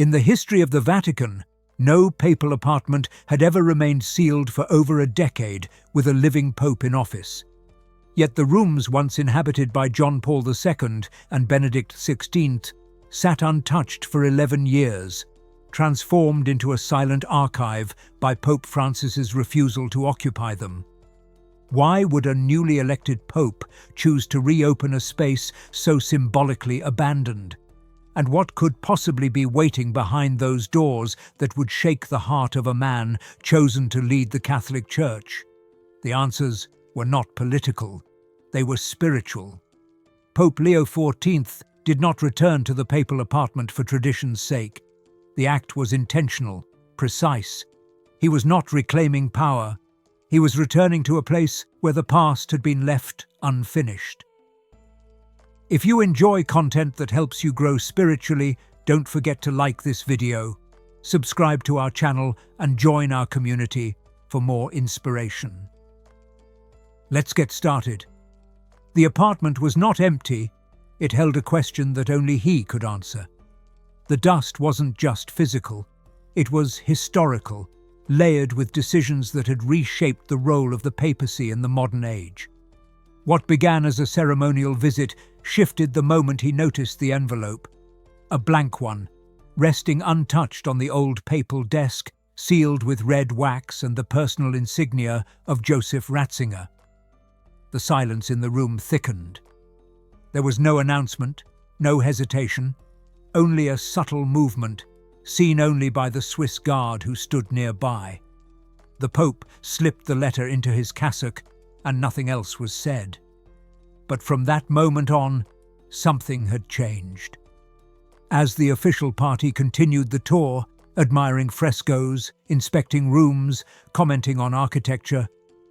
In the history of the Vatican, no papal apartment had ever remained sealed for over a decade with a living pope in office. Yet the rooms once inhabited by John Paul II and Benedict XVI sat untouched for 11 years, transformed into a silent archive by Pope Francis's refusal to occupy them. Why would a newly elected pope choose to reopen a space so symbolically abandoned? And what could possibly be waiting behind those doors that would shake the heart of a man chosen to lead the Catholic Church? The answers were not political, they were spiritual. Pope Leo XIV did not return to the papal apartment for tradition's sake. The act was intentional, precise. He was not reclaiming power. He was returning to a place where the past had been left unfinished. If you enjoy content that helps you grow spiritually, don't forget to like this video, subscribe to our channel, and join our community for more inspiration. Let's get started. The apartment was not empty. It held a question that only he could answer. The dust wasn't just physical, it was historical, layered with decisions that had reshaped the role of the papacy in the modern age. What began as a ceremonial visit shifted the moment he noticed the envelope. A blank one, resting untouched on the old papal desk, sealed with red wax and the personal insignia of Joseph Ratzinger. The silence in the room thickened. There was no announcement, no hesitation, only a subtle movement, seen only by the Swiss guard who stood nearby. The Pope slipped the letter into his cassock, and nothing else was said. But from that moment on, something had changed. As the official party continued the tour, admiring frescoes, inspecting rooms, commenting on architecture,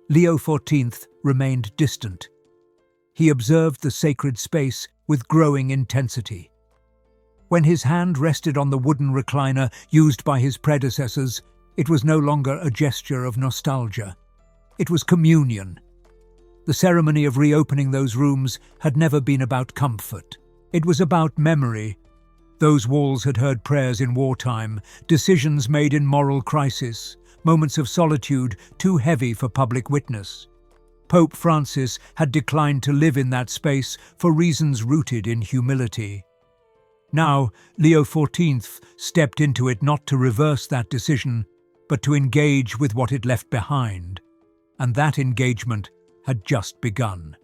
Leo XIV remained distant. He observed the sacred space with growing intensity. When his hand rested on the wooden recliner used by his predecessors, it was no longer a gesture of nostalgia. It was communion. The ceremony of reopening those rooms had never been about comfort. It was about memory. Those walls had heard prayers in wartime, decisions made in moral crisis, moments of solitude too heavy for public witness. Pope Francis had declined to live in that space for reasons rooted in humility. Now, Leo XIV stepped into it not to reverse that decision, but to engage with what it left behind. And that engagement had just begun.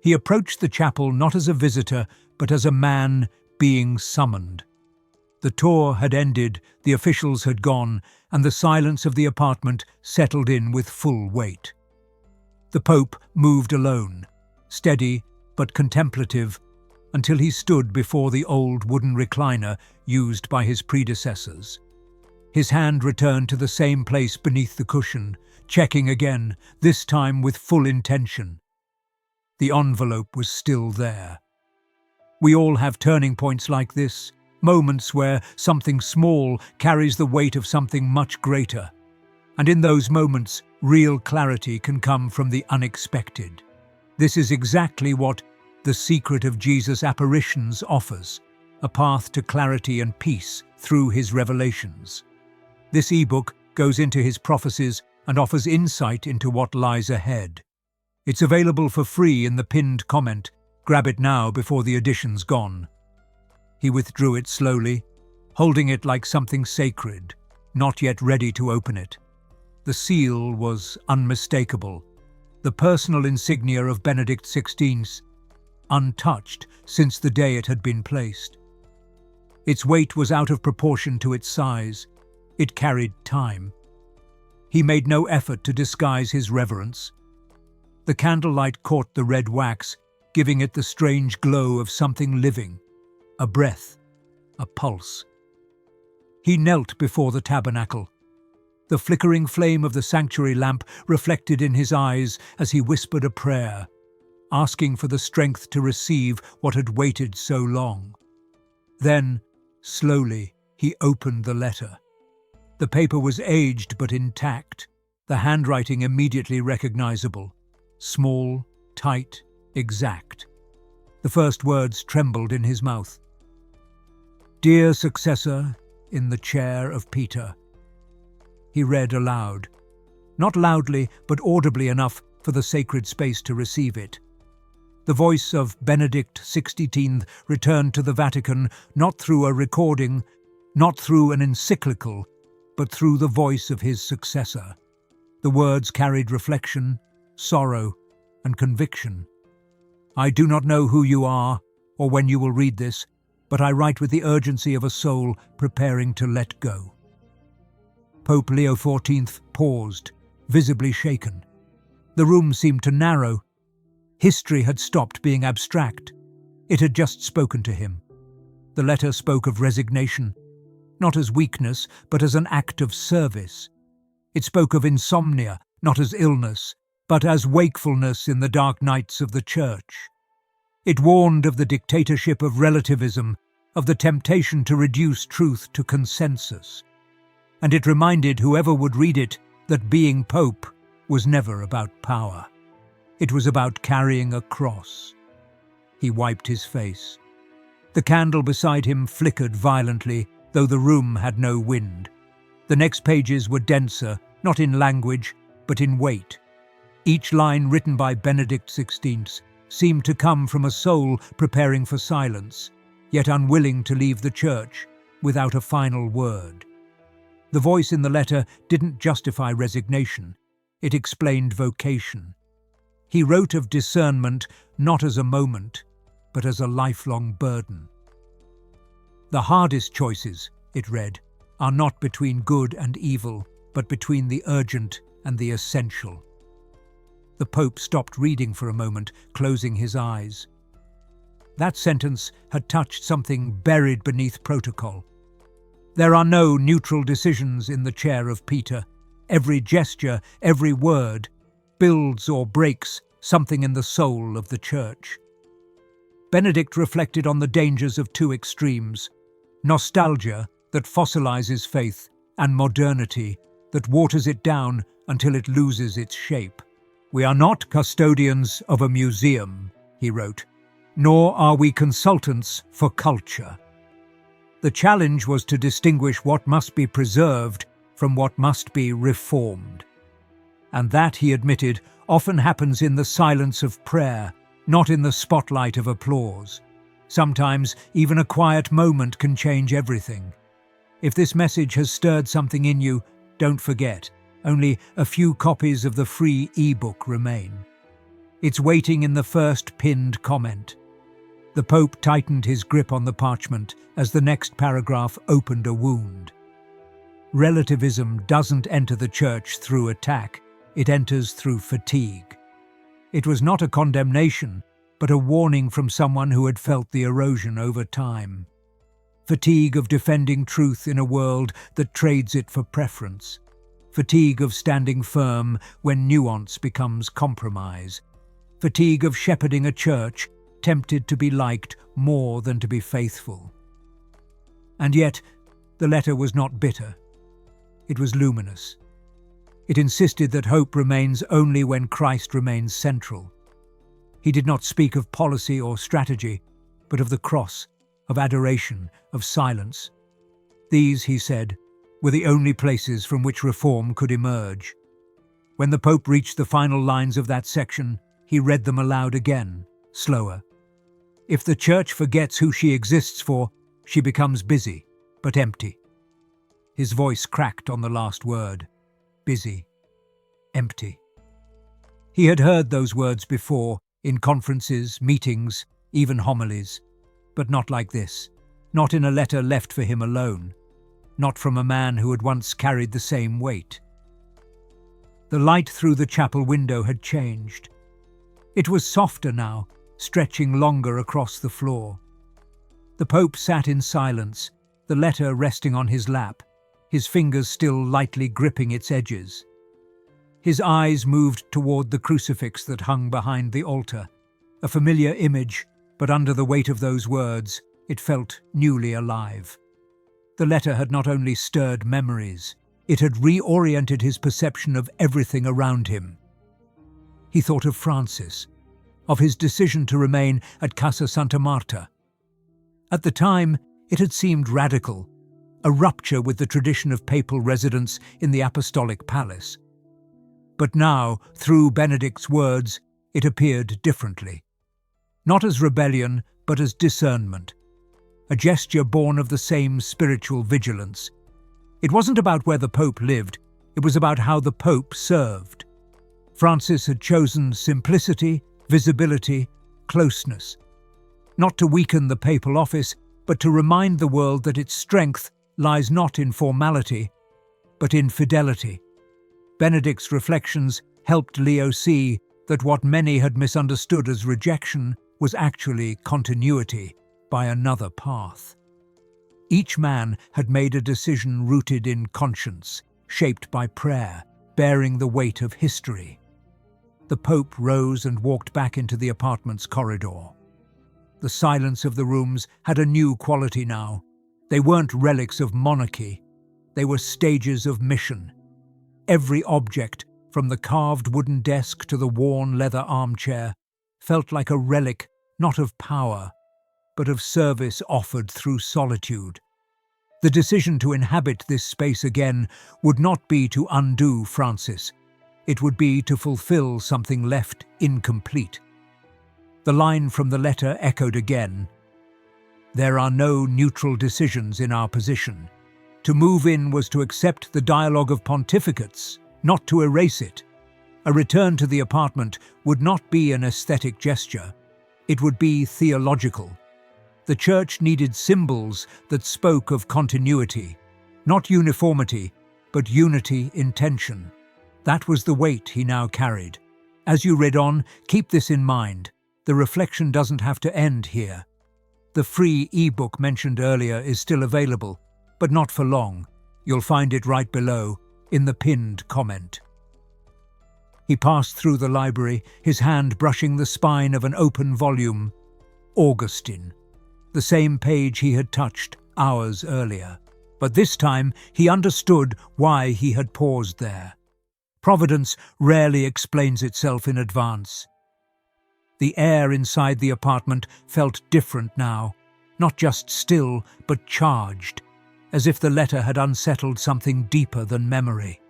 He approached the chapel not as a visitor, but as a man being summoned. The tour had ended, the officials had gone, and the silence of the apartment settled in with full weight. The Pope moved alone, steady but contemplative, until he stood before the old wooden recliner used by his predecessors. His hand returned to the same place beneath the cushion, checking again, this time with full intention. The envelope was still there. We all have turning points like this, moments where something small carries the weight of something much greater. And in those moments, real clarity can come from the unexpected. This is exactly what The Secret of Jesus' Apparitions offers, a path to clarity and peace through his revelations. This ebook goes into his prophecies and offers insight into what lies ahead. It's available for free in the pinned comment. Grab it now before the edition's gone. He withdrew it slowly, holding it like something sacred, not yet ready to open it. The seal was unmistakable, the personal insignia of Benedict XVI, untouched since the day it had been placed. Its weight was out of proportion to its size. It carried time. He made no effort to disguise his reverence. The candlelight caught the red wax, giving it the strange glow of something living, a breath, a pulse. He knelt before the tabernacle. The flickering flame of the sanctuary lamp reflected in his eyes as he whispered a prayer, asking for the strength to receive what had waited so long. Then, slowly, he opened the letter. The paper was aged but intact, the handwriting immediately recognizable. Small, tight, exact. The first words trembled in his mouth. Dear successor in the chair of Peter. He read aloud, not loudly but audibly enough for the sacred space to receive it. The voice of Benedict XVI returned to the Vatican not through a recording, not through an encyclical, but through the voice of his successor. The words carried reflection, sorrow, and conviction. I do not know who you are, or when you will read this, but I write with the urgency of a soul preparing to let go. Pope Leo XIV paused, visibly shaken. The room seemed to narrow. History had stopped being abstract. It had just spoken to him. The letter spoke of resignation, not as weakness, but as an act of service. It spoke of insomnia, not as illness, but as wakefulness in the dark nights of the Church. It warned of the dictatorship of relativism, of the temptation to reduce truth to consensus. And it reminded whoever would read it that being Pope was never about power. It was about carrying a cross. He wiped his face. The candle beside him flickered violently, though the room had no wind. The next pages were denser, not in language, but in weight. Each line written by Benedict XVI seemed to come from a soul preparing for silence, yet unwilling to leave the church without a final word. The voice in the letter didn't justify resignation, it explained vocation. He wrote of discernment not as a moment, but as a lifelong burden. The hardest choices, it read, are not between good and evil, but between the urgent and the essential. The Pope stopped reading for a moment, closing his eyes. That sentence had touched something buried beneath protocol. There are no neutral decisions in the chair of Peter. Every gesture, every word, builds or breaks something in the soul of the Church. Benedict reflected on the dangers of two extremes: nostalgia that fossilizes faith, and modernity that waters it down until it loses its shape. We are not custodians of a museum, he wrote, nor are we consultants for culture. The challenge was to distinguish what must be preserved from what must be reformed. And that, he admitted, often happens in the silence of prayer, not in the spotlight of applause. Sometimes even a quiet moment can change everything. If this message has stirred something in you, don't forget, only a few copies of the free e-book remain. It's waiting in the first pinned comment. The Pope tightened his grip on the parchment as the next paragraph opened a wound. Relativism doesn't enter the Church through attack, it enters through fatigue. It was not a condemnation, but a warning from someone who had felt the erosion over time. Fatigue of defending truth in a world that trades it for preference. Fatigue of standing firm when nuance becomes compromise. Fatigue of shepherding a church tempted to be liked more than to be faithful. And yet, the letter was not bitter. It was luminous. It insisted that hope remains only when Christ remains central. He did not speak of policy or strategy, but of the cross, of adoration, of silence. These, he said, were the only places from which reform could emerge. When the Pope reached the final lines of that section, he read them aloud again, slower. If the Church forgets who she exists for, she becomes busy, but empty. His voice cracked on the last word. Busy. Empty. He had heard those words before, in conferences, meetings, even homilies, but not like this, not in a letter left for him alone, not from a man who had once carried the same weight. The light through the chapel window had changed. It was softer now, stretching longer across the floor. The Pope sat in silence, the letter resting on his lap, his fingers still lightly gripping its edges. His eyes moved toward the crucifix that hung behind the altar, a familiar image, but under the weight of those words, it felt newly alive. The letter had not only stirred memories, it had reoriented his perception of everything around him. He thought of Francis, of his decision to remain at Casa Santa Marta. At the time, It had seemed radical, a rupture with the tradition of papal residence in the apostolic palace. But now, through Benedict's words, it appeared differently. Not as rebellion, but as discernment, a gesture born of the same spiritual vigilance. It wasn't about where the Pope lived, it was about how the Pope served. Francis had chosen simplicity, visibility, closeness. Not to weaken the papal office, but to remind the world that its strength lies not in formality, but in fidelity. Benedict's reflections helped Leo see that what many had misunderstood as rejection was actually continuity by another path. Each man had made a decision rooted in conscience, shaped by prayer, bearing the weight of history. The Pope rose and walked back into the apartment's corridor. The silence of the rooms had a new quality now. They weren't relics of monarchy, they were stages of mission. Every object, from the carved wooden desk to the worn leather armchair, felt like a relic not of power, but of service offered through solitude. The decision to inhabit this space again would not be to undo Francis. It would be to fulfill something left incomplete. The line from the letter echoed again. There are no neutral decisions in our position. To move in was to accept the dialogue of pontificates, not to erase it. A return to the apartment would not be an aesthetic gesture. It would be theological. The Church needed symbols that spoke of continuity, not uniformity, but unity in tension. That was the weight he now carried. As you read on, keep this in mind. The reflection doesn't have to end here. The free e-book mentioned earlier is still available, but not for long. You'll find it right below, in the pinned comment. He passed through the library, his hand brushing the spine of an open volume. Augustine. The same page he had touched hours earlier. But this time he understood why he had paused there. Providence rarely explains itself in advance. The air inside the apartment felt different now, not just still, but charged, as if the letter had unsettled something deeper than memory.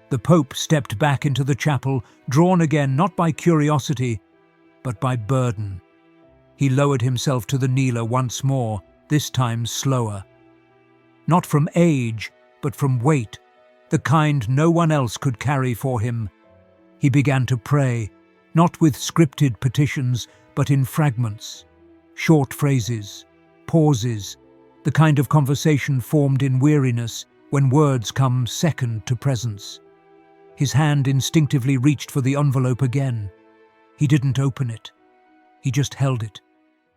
The Pope stepped back into the chapel, drawn again not by curiosity, but by burden. He lowered himself to the kneeler once more, this time slower. Not from age, but from weight, the kind no one else could carry for him. He began to pray, not with scripted petitions, but in fragments, short phrases, pauses, the kind of conversation formed in weariness when words come second to presence. His hand instinctively reached for the envelope again. He didn't open it. He just held it.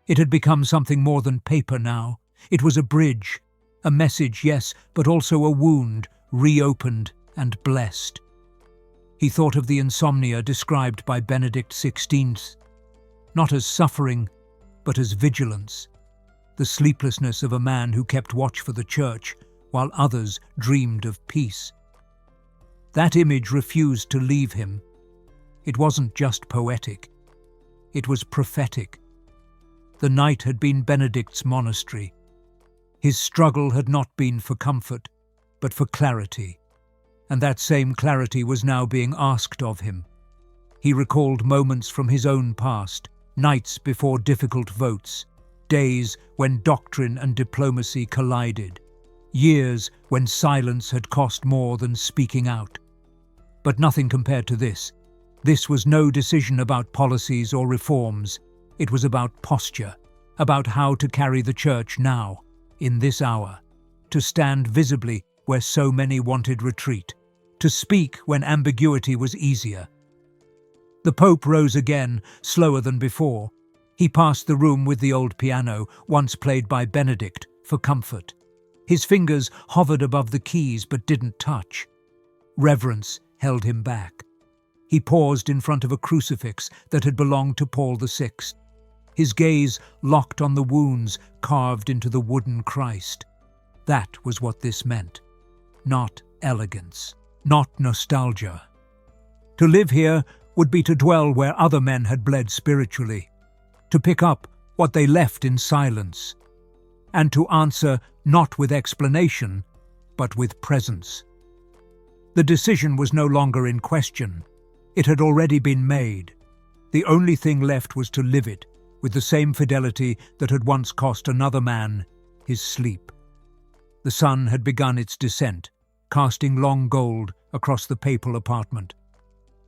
It had become something more than paper now. It was a bridge, a message, yes, but also a wound, reopened and blessed. He thought of the insomnia described by Benedict XVI, not as suffering, but as vigilance, the sleeplessness of a man who kept watch for the Church while others dreamed of peace. That image refused to leave him. It wasn't just poetic. It was prophetic. The night had been Benedict's monastery. His struggle had not been for comfort, but for clarity. And that same clarity was now being asked of him. He recalled moments from his own past, nights before difficult votes, days when doctrine and diplomacy collided, years when silence had cost more than speaking out. But nothing compared to this. This was no decision about policies or reforms. It was about posture, about how to carry the Church now, in this hour, to stand visibly where so many wanted retreat, to speak when ambiguity was easier. The Pope rose again, slower than before. He passed the room with the old piano, once played by Benedict, for comfort. His fingers hovered above the keys but didn't touch. Reverence held him back. He paused in front of a crucifix that had belonged to Paul VI. His gaze locked on the wounds carved into the wooden Christ. That was what this meant. Not elegance, not nostalgia. To live here would be to dwell where other men had bled spiritually, to pick up what they left in silence. and to answer not with explanation, but with presence. The decision was no longer in question. It had already been made. The only thing left was to live it with the same fidelity that had once cost another man his sleep. The sun had begun its descent, casting long gold across the papal apartment.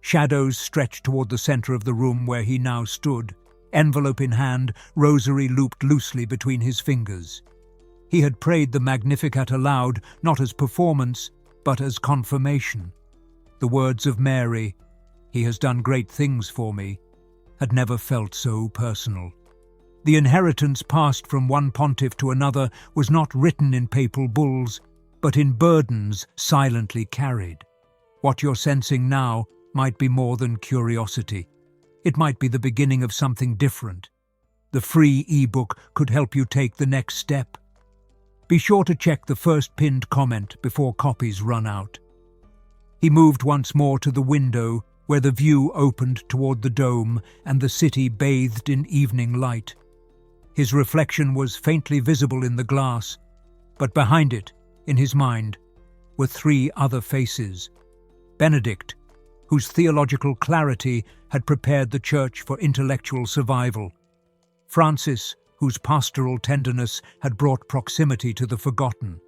Shadows stretched toward the center of the room where he now stood, envelope in hand, rosary looped loosely between his fingers. He had prayed the Magnificat aloud, not as performance, but as confirmation. The words of Mary, "He has done great things for me," had never felt so personal. The inheritance passed from one pontiff to another was not written in papal bulls, but in burdens silently carried. What you're sensing now might be more than curiosity. It might be the beginning of something different. The free e-book could help you take the next step. Be sure to check the first pinned comment before copies run out. He moved once more to the window where the view opened toward the dome and the city bathed in evening light. His reflection was faintly visible in the glass, but behind it, in his mind, were three other faces. Benedict, whose theological clarity had prepared the Church for intellectual survival. Francis, whose pastoral tenderness had brought proximity to the forgotten.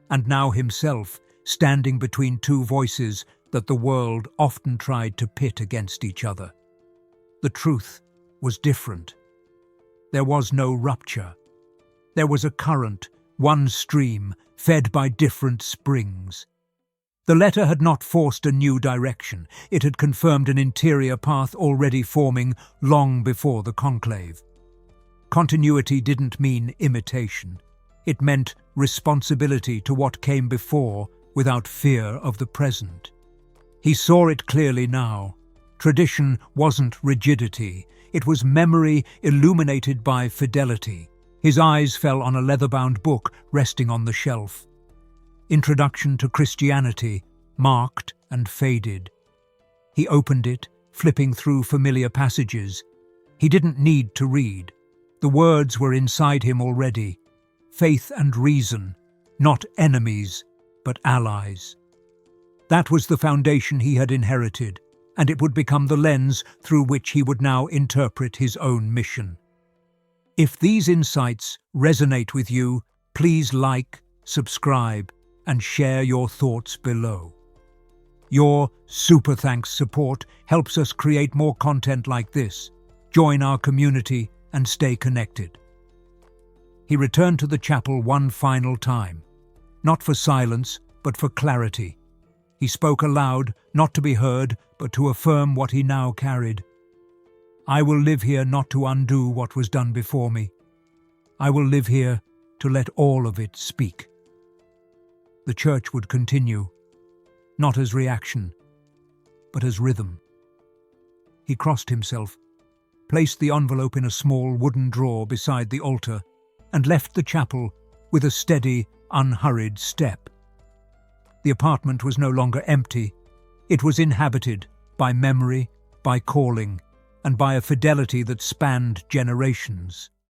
And now himself, standing between two voices that the world often tried to pit against each other. The truth was different. There was no rupture. There was a current, one stream, fed by different springs. The letter had not forced a new direction. It had confirmed an interior path already forming long before the conclave. Continuity didn't mean imitation. It meant responsibility to what came before without fear of the present. He saw it clearly now. Tradition wasn't rigidity. It was memory illuminated by fidelity. His eyes fell on a leather-bound book resting on the shelf. Introduction to Christianity, marked and faded. He opened it, flipping through familiar passages. He didn't need to read. The words were inside him already. Faith and reason, not enemies, but allies. That was the foundation he had inherited, and it would become the lens through which he would now interpret his own mission. If these insights resonate with you, please like, subscribe, and share your thoughts below. Your super thanks support helps us create more content like this. Join our community and stay connected. He returned to the chapel one final time, not for silence, but for clarity. He spoke aloud, not to be heard, but to affirm what he now carried. I will live here not to undo what was done before me. I will live here to let all of it speak. The Church would continue, not as reaction, but as rhythm. He crossed himself, placed the envelope in a small wooden drawer beside the altar, and left the chapel with a steady, unhurried step. The apartment was no longer empty. It was inhabited by memory, by calling, and by a fidelity that spanned generations.